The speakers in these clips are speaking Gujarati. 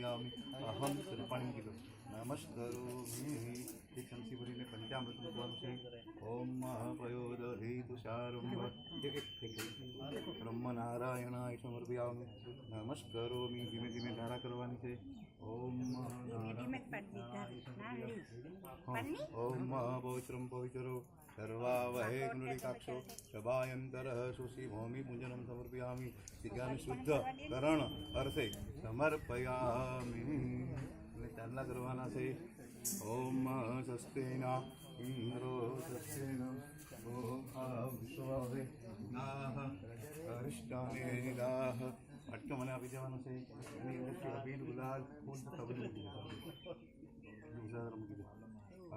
સમર્પયામિ અહમ પાણી મૂકી દો નમસ્કરોમિ એક ચમચી ભરીને પંચામૃત મૂકવાનું છે ઓમ મહાપ્રયોદ તુષારંભ બ્રહ્મ નારાયણાય સમર્પયામિ નમસ્કરોમિ ધીમે ધીમે ધારા કરવાની છે ઓમ ઓમ પવિત્રમ પવિત્રો સર્વાવહે કુંડલિકાક્ષો સભાયંતર સુશી ભૌમિ પૂજનમ સમર્પયામિ શિખાને શુદ્ધ કરણ અર્થે સમર્પયામિ અને ચાંદલા કરવાના છે ઓમ સ્વસ્તિના ઇન્દ્રો સ્વસ્તિના ઓમ વિશ્વવે નાહ અરિષ્ટાને દાહ અટકો મને આપી દેવાનો છે એની અંદરથી અબીલ ગુલાલ ફૂલ મૂકી દો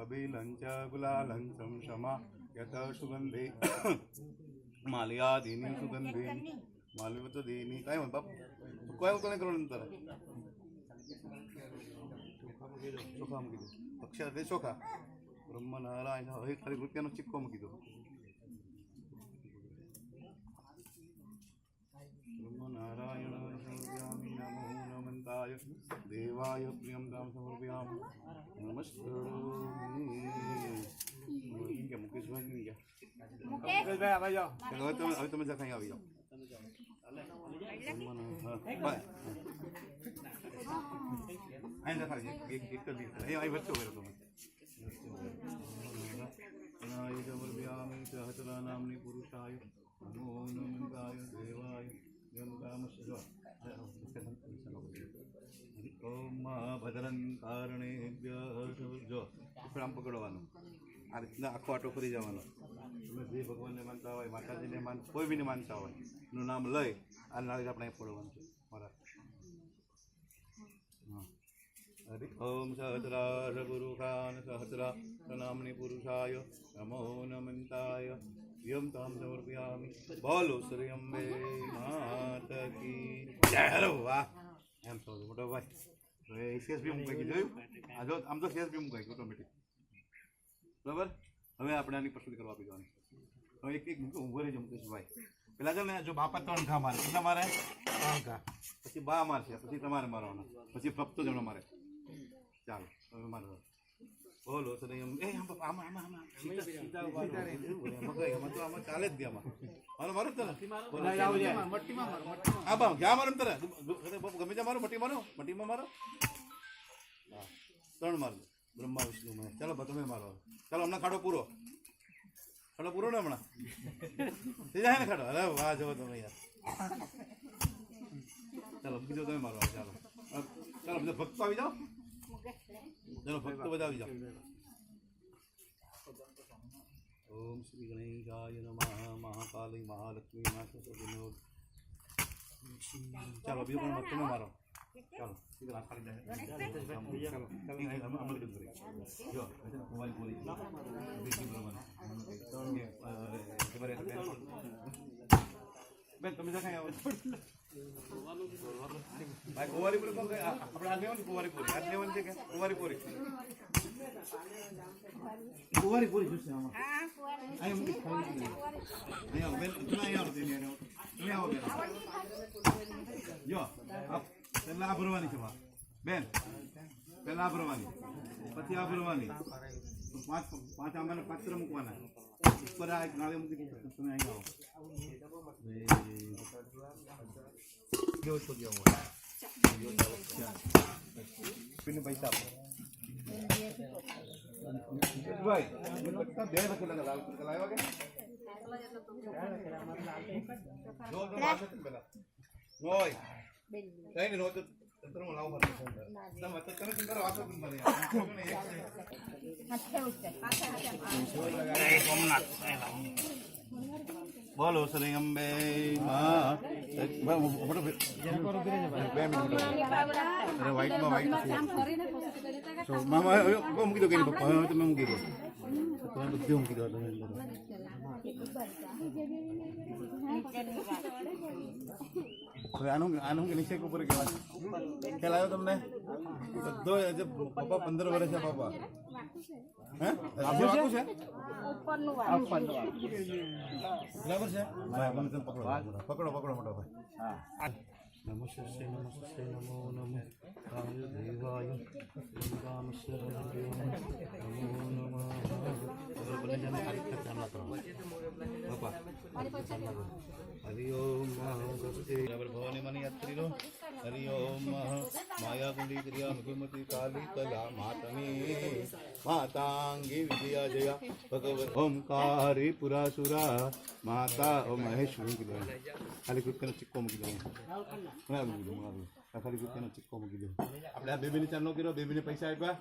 અબિલંચ ગુલાલંચમ ક્ષમા યત સુગંધે માલ્યાદીની સુગંધે માલ્યવતદીની કાંઈ હોય બાપ કોઈ ઉતરે કરો નંતર ચોખા મૂકી દો અક્ષર દે ચોખા બ્રહ્મ નારાયણ હવે ખાલી રૂપિયાનો સિક્કો મૂકી દો બ્રહ્મ નારાયણ સમર્પયામિ નમો નમંતાય દેવાય પ્રિયંતામ સમર્પયામિ નમસ્કારોમિ મુકેશભાઈ ગયા હવે તમે જખાઈ આવી જાઓ સમર્પયામિ સહસ્રા નામની પુરુષાય નમો નમંતાય દેવાય ઓમ ભદ્રં કારણેભ્ય જો આમ પકડવાનું આ રીતના આખો આટો ફરી જવાનો તમે જે ભગવાનને માનતા હોય માતાજીને કોઈ બીને માનતા હોય એનું નામ લઈ આ નાળિયેર આપણે ફોડવાનું છે મારા હરિ ઓમ સહસ્રા ગુરુખાન સહસ્રા નામની પુરુષાય નમો નમંતાય યમ તામ સમર્પયામિ બોલો શ્રી અંબે માત કી જય. હરો વાહ એમ તો મોટો ભાઈ સીએસપી મૂકાઈ ગયું જોયું આ જો આમ તો સીએસપી મૂકાઈ ગયું ઓટોમેટિક બરાબર. હવે આપણે આની પ્રસ્તુતિ કરવા આપી દેવાની હવે એક એક મૂકો ઊભો રહેજો મુકેશભાઈ પેલા જો ને જો બાપા 3 ઘા મારે કેટલા મારે 3 ઘા પછી બા મારશે પછી તમારે મારવાના પછી ભક્તો જણો મારે ચાલો હવે મારો બોલો સદય એ આમાં સીતા આમાં તો આમાં ચાલે જ દે આમાં મારો તને હા બા ક્યાં મારો તને ગમે ત્યાં મારો મટીમાં મારો હા 3 મારો બ્રહ્મા વિષ્ણુ મહેશ ચાલો તમે મારો ચાલો હમણાં ખાડો પૂરો ને હમણાં થઈ જાય ને ખાડો અરે વાહ જો તમે યાર ચાલો બીજો તમે મારો ચાલો ચાલો બધા ભક્તો આવી જાઓ ચાલો ભક્તો બધા આવી જાઓ ઓમ શ્રી ગણેશાય નમઃ મહાકાલી મહાલક્ષ્મી માતા ચાલો બીજો પણ તમે મારો ચાલો સીધા ખાલી જાય ચાલો અમલ કરી જો મોબાઈલ બોલી દેખી પ્રમાણે બેન તમે જા ખાઈ આવો ભાઈ કુવારી પૂરી કોણ આપણે આ લેવાની કુવારી પૂરી આ લેવાની છે કે કુવારી પૂરી જોશે આમાં હા કુવારી આય મૂકી અહીંયા બેન તમે આવો બેન જો પહેલા આ ભરવાની છે બેન પહેલા આ ભરવાની પછી આ ભરવાની પાંચ આંબાના પાત્ર મૂકવાના ઉપર આ નાળે મૂકી તમે અહીં આવો કેવો છો ગયો પીને પૈસા આપો ભાઈ બે લખેલા લાલ લાવ્યા કે જો પેલા નોય કઈ નો તો તરમ લાવ ભર ના મત તને સુંદર વાતો પણ મને બોલો શ્રી અંબે માં ફોટો બે મિનિટ અરે વ્હાઈટ તો મામા કો મૂકી દો કે પપ્પા તમે મૂકી દો તમે બધું મૂકી દો તમે હવે આનું નીચે ઉપર કહેવાય ખ્યાલ આવ્યો તમને બધો પપ્પા 15 વર્ષ છે પપ્પા હે વાકું છે બરાબર છે પકડો મોટો ભાઈ હા નમો નમો Bapak. Hari Om Bhavani Mani Yatrino Hari Om Maya Kundi Kriya Mukhamati Kali Kala Matami Matangi Vijaya Jaya Bhagavat Omkari Purasura Mata Om Maheshwari Kilo Kali Kutkan Chikko Mukilo Mana Mukilo Mana Kali Kutkan Chikko Mukilo Apne bebi ni channel kiro bebi ni paisa aipya